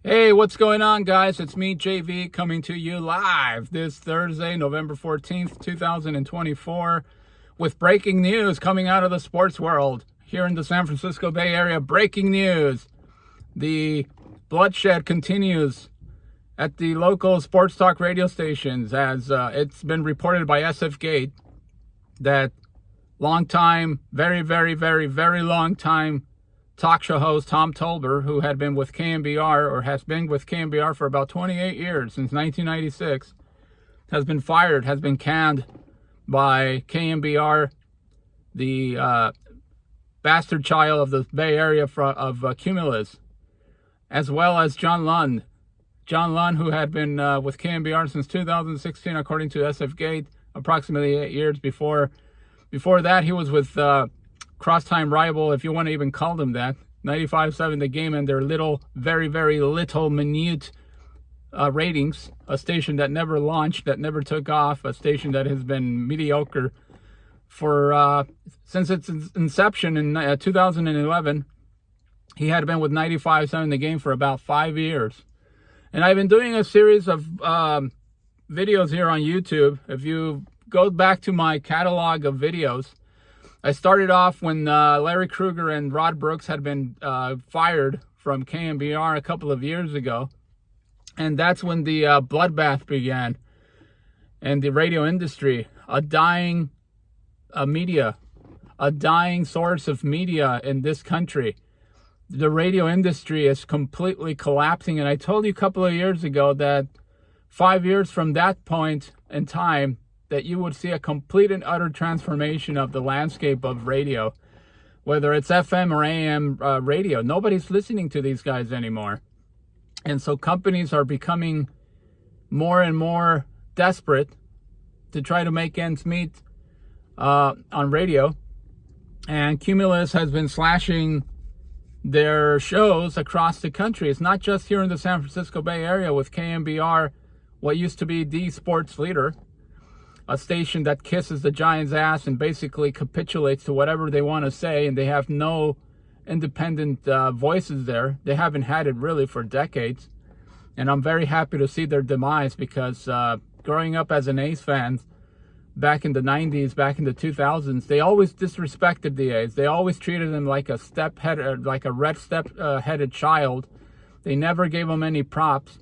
Hey, what's going on, guys? It's me, JV, coming to you live this Thursday, November 14th, 2024, with breaking news coming out of the sports world here in the San Francisco Bay Area. Breaking news. The bloodshed continues at the local sports talk radio stations as it's been reported by SF Gate that long-time, very long-time talk show host Tom Tolbert, who had been with KNBR, or has been with KNBR for about 28 years, since 1996, has been fired, has been canned by KNBR, the bastard child of the Bay Area of Cumulus, as well as John Lund. John Lund, who had been with KNBR since 2016, according to SF Gate, approximately 8 years before. Before that, he was with cross-time rival, if you want to even call them that, 95.7 The Game, and their little, very little, minute ratings. A station that never launched, that never took off, a station that has been mediocre for since its inception in 2011. He had been with 95.7 The Game for about 5 years. And I've been doing a series of videos here on YouTube. If you go back to my catalog of videos, I started off when Larry Krueger and Rod Brooks had been fired from KNBR a couple of years ago. And that's when the bloodbath began. And the radio industry, a dying media, a dying source of media in this country. The radio industry is completely collapsing. And I told you a couple of years ago that 5 years from that point in time, that you would see a complete and utter transformation of the landscape of radio, whether it's FM or AM radio. Nobody's listening to these guys anymore. And so companies are becoming more and more desperate to try to make ends meet on radio. And Cumulus has been slashing their shows across the country. It's not just here in the San Francisco Bay Area with KNBR, what used to be the sports leader, a station that kisses the Giants' ass and basically capitulates to whatever they want to say, and they have no independent voices there. They haven't had it really for decades, and I'm very happy to see their demise, because growing up as an A's fan back in the 90s, back in the 2000s, they always disrespected the A's. They always treated them like a red step-headed child. They never gave them any props.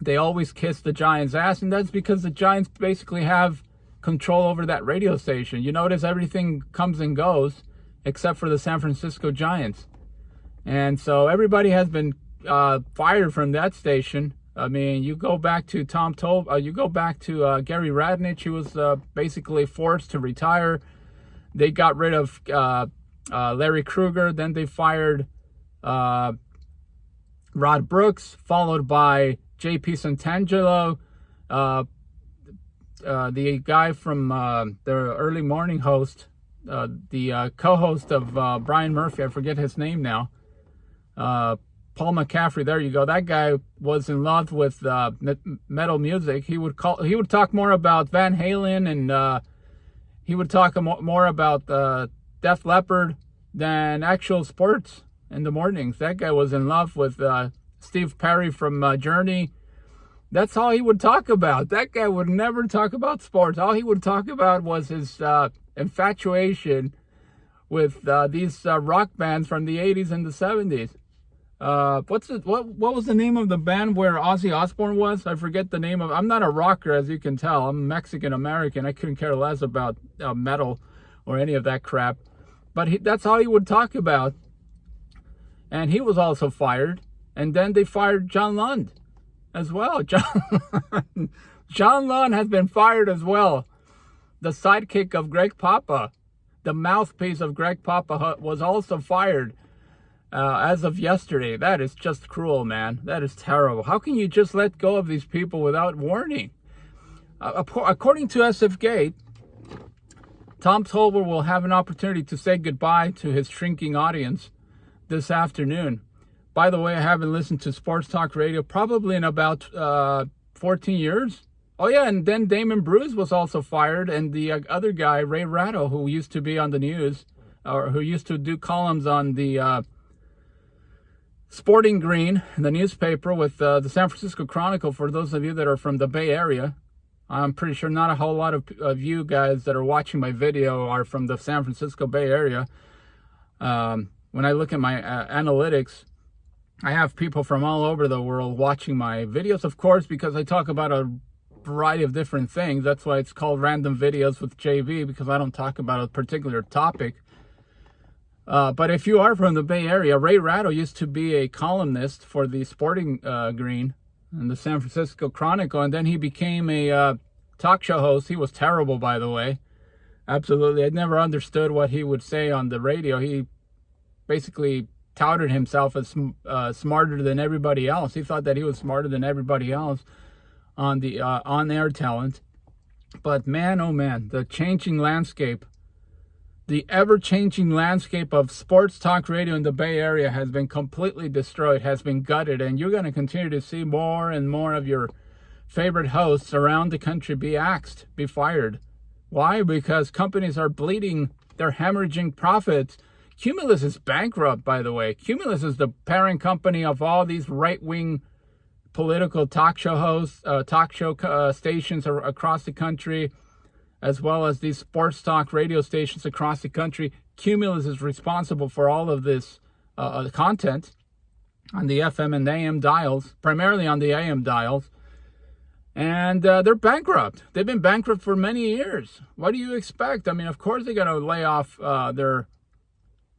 They always kiss the Giants' ass, and that's because the Giants basically have control over that radio station. You notice everything comes and goes except for the San Francisco Giants. And so everybody has been fired from that station. I mean, you go back to you go back to Gary Radnich, who was basically forced to retire. They got rid of Larry Krueger. Then they fired Rod Brooks, followed by JP Santangelo, the guy from the early morning host, the co-host of Brian Murphy. I forget his name now. Paul McCaffrey. There you go. That guy was in love with metal music. He would talk more about Van Halen, and he would talk more about Def Leppard than actual sports in the mornings. That guy was in love with Steve Perry from Journey. That's all he would talk about. That guy would never talk about sports. All he would talk about was his infatuation with these rock bands from the 80s and the 70s. What was the name of the band where Ozzy Osbourne was? I forget the name of. I'm not a rocker, as you can tell. I'm Mexican American. I couldn't care less about metal or any of that crap. But that's all he would talk about. And he was also fired. And then they fired John Lund as well. John Lund has been fired as well. The sidekick of Greg Papa, the mouthpiece of Greg Papa, was also fired as of yesterday. That is just cruel, man. That is terrible. How can you just let go of these people without warning? According to SF Gate, Tom Tolbert will have an opportunity to say goodbye to his shrinking audience this afternoon. By the way, I haven't listened to sports talk radio probably in about 14 years. Oh, yeah, and then Damon Bruce was also fired, and the other guy, Ray Ratto, who used to be on the news, or who used to do columns on the Sporting Green, the newspaper, with the San Francisco Chronicle, for those of you that are from the Bay Area. I'm pretty sure not a whole lot of you guys that are watching my video are from the San Francisco Bay Area. When I look at my analytics, I have people from all over the world watching my videos, of course, because I talk about a variety of different things. That's why it's called Random Videos with JV, because I don't talk about a particular topic. But if you are from the Bay Area, Ray Ratto used to be a columnist for the Sporting Green and the San Francisco Chronicle, and then he became a talk show host. He was terrible, by the way. Absolutely. I never understood what he would say on the radio. He basically touted himself as smarter than everybody else. He thought that he was smarter than everybody else on the on-air talent. But man, oh man, the changing landscape, the ever-changing landscape of sports talk radio in the Bay Area has been completely destroyed, has been gutted, and you're going to continue to see more and more of your favorite hosts around the country be axed, be fired. Why? Because companies are bleeding, they're hemorrhaging profits. Cumulus is bankrupt, by the way. Cumulus is the parent company of all these right-wing political talk show hosts, stations across the country, as well as these sports talk radio stations across the country. Cumulus is responsible for all of this content on the FM and AM dials, primarily on the AM dials. And they're bankrupt. They've been bankrupt for many years. What do you expect? I mean, of course they're going to lay off their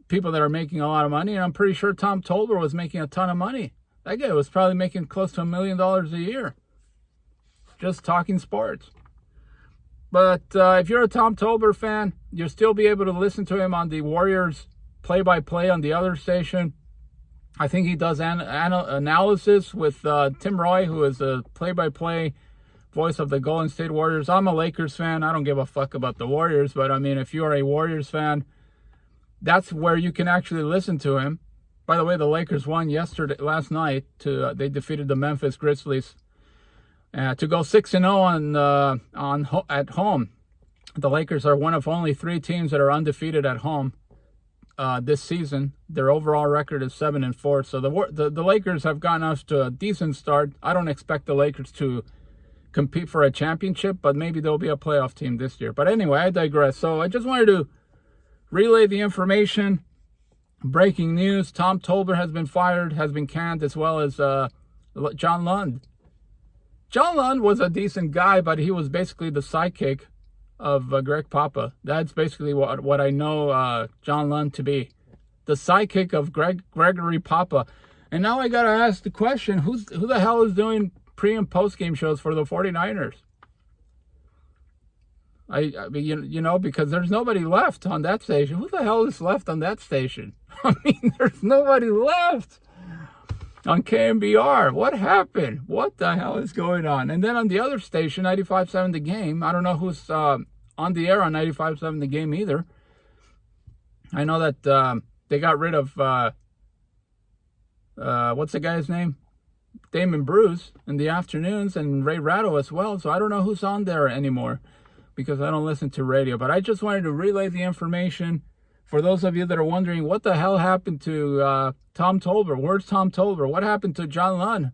people that are making a lot of money. And I'm pretty sure Tom Tolbert was making a ton of money. That guy was probably making close to $1 million a year just talking sports. But if you're a Tom Tolbert fan, you'll still be able to listen to him on the Warriors play-by-play on the other station. I think he does analysis with Tim Roy, who is a play-by-play voice of the Golden State Warriors. I'm a Lakers fan. I don't give a fuck about the Warriors, but I mean, if you're a Warriors fan, that's where you can actually listen to him. By the way, the Lakers won last night. They defeated the Memphis Grizzlies to go 6-0 at home. The Lakers are one of only 3 teams that are undefeated at home this season. Their overall record is 7-4. So the Lakers have gotten us to a decent start. I don't expect the Lakers to compete for a championship, but maybe they'll be a playoff team this year. But anyway, I digress. So I just wanted to relay the information. Breaking news: Tom Tolbert has been fired, has been canned, as well as John Lund. John Lund was a decent guy, but he was basically the sidekick of Greg Papa. That's basically what I know John Lund to be. The sidekick of Gregory Papa. And now I got to ask the question, who the hell is doing pre- and post-game shows for the 49ers? I mean, because there's nobody left on that station. Who the hell is left on that station? I mean, there's nobody left on KNBR. What happened? What the hell is going on? And then on the other station, 95.7 The Game, I don't know who's on the air on 95.7 The Game either. I know that they got rid of, what's the guy's name? Damon Bruce in the afternoons, and Ray Ratto as well. So I don't know who's on there anymore, because I don't listen to radio. But I just wanted to relay the information for those of you that are wondering what the hell happened to Tom Tolbert. Where's Tom Tolbert? What happened to John Lund?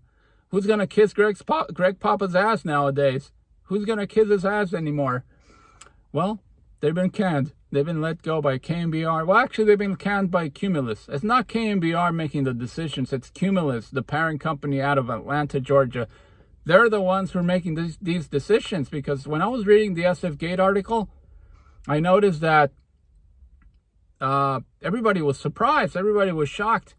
Who's going to kiss Greg Papa's ass nowadays? Who's going to kiss his ass anymore? Well, they've been canned. They've been let go by KNBR. Well, actually, they've been canned by Cumulus. It's not KNBR making the decisions. It's Cumulus, the parent company out of Atlanta, Georgia. They're the ones who are making these decisions, because when I was reading the SF Gate article, I noticed that everybody was surprised. Everybody was shocked.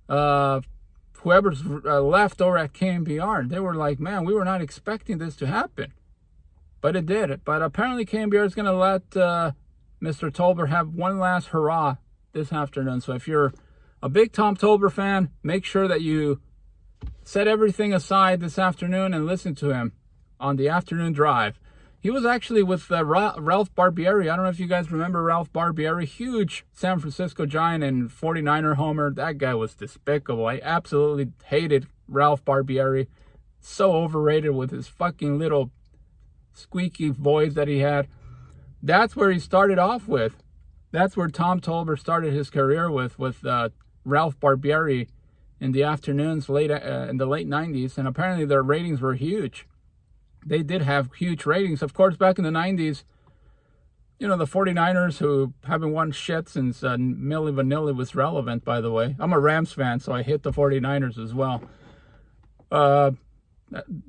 Whoever's left over at KNBR, they were like, man, we were not expecting this to happen. But it did. But apparently KNBR is going to let Mr. Tolbert have one last hurrah this afternoon. So if you're a big Tom Tolbert fan, make sure that you set everything aside this afternoon and listen to him on the afternoon drive. He was actually with Ralph Barbieri. I don't know if you guys remember Ralph Barbieri, huge San Francisco Giant and 49er homer. That guy was despicable. I absolutely hated Ralph Barbieri. So overrated with his fucking little squeaky voice that he had. That's where he started off with. That's where Tom Tolbert started his career with Ralph Barbieri in the afternoons, in the late 90s, and apparently their ratings were huge. They did have huge ratings. Of course, back in the 90s, the 49ers, who haven't won shit since Milli Vanilli was relevant, by the way. I'm a Rams fan, so I hit the 49ers as well. The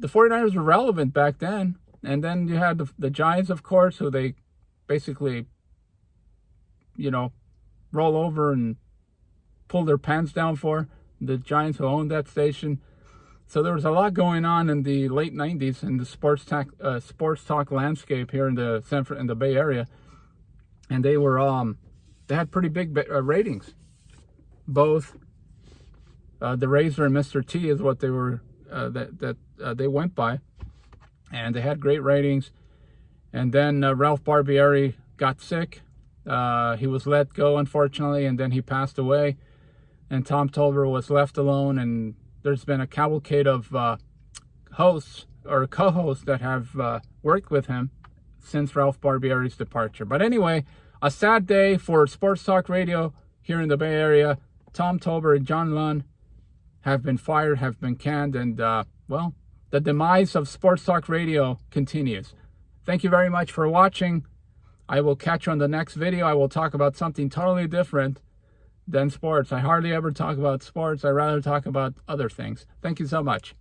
49ers were relevant back then. And then you had the Giants, of course, who they basically, roll over and pull their pants down for. The Giants who owned that station. So there was a lot going on in the late 90s in the sports talk landscape here in the Bay Area. And they were they had pretty big ratings. Both the Razor and Mr. T is what they were they went by, and they had great ratings. And then Ralph Barbieri got sick. He was let go, unfortunately, and then he passed away. And Tom Tolbert was left alone, and there's been a cavalcade of hosts or co-hosts that have worked with him since Ralph Barbieri's departure. But anyway, a sad day for sports talk radio here in the Bay Area. Tom Tolbert and John Lund have been fired, have been canned, and the demise of sports talk radio continues. Thank you very much for watching. I will catch you on the next video. I will talk about something totally different than sports. I hardly ever talk about sports. I rather talk about other things. Thank you so much.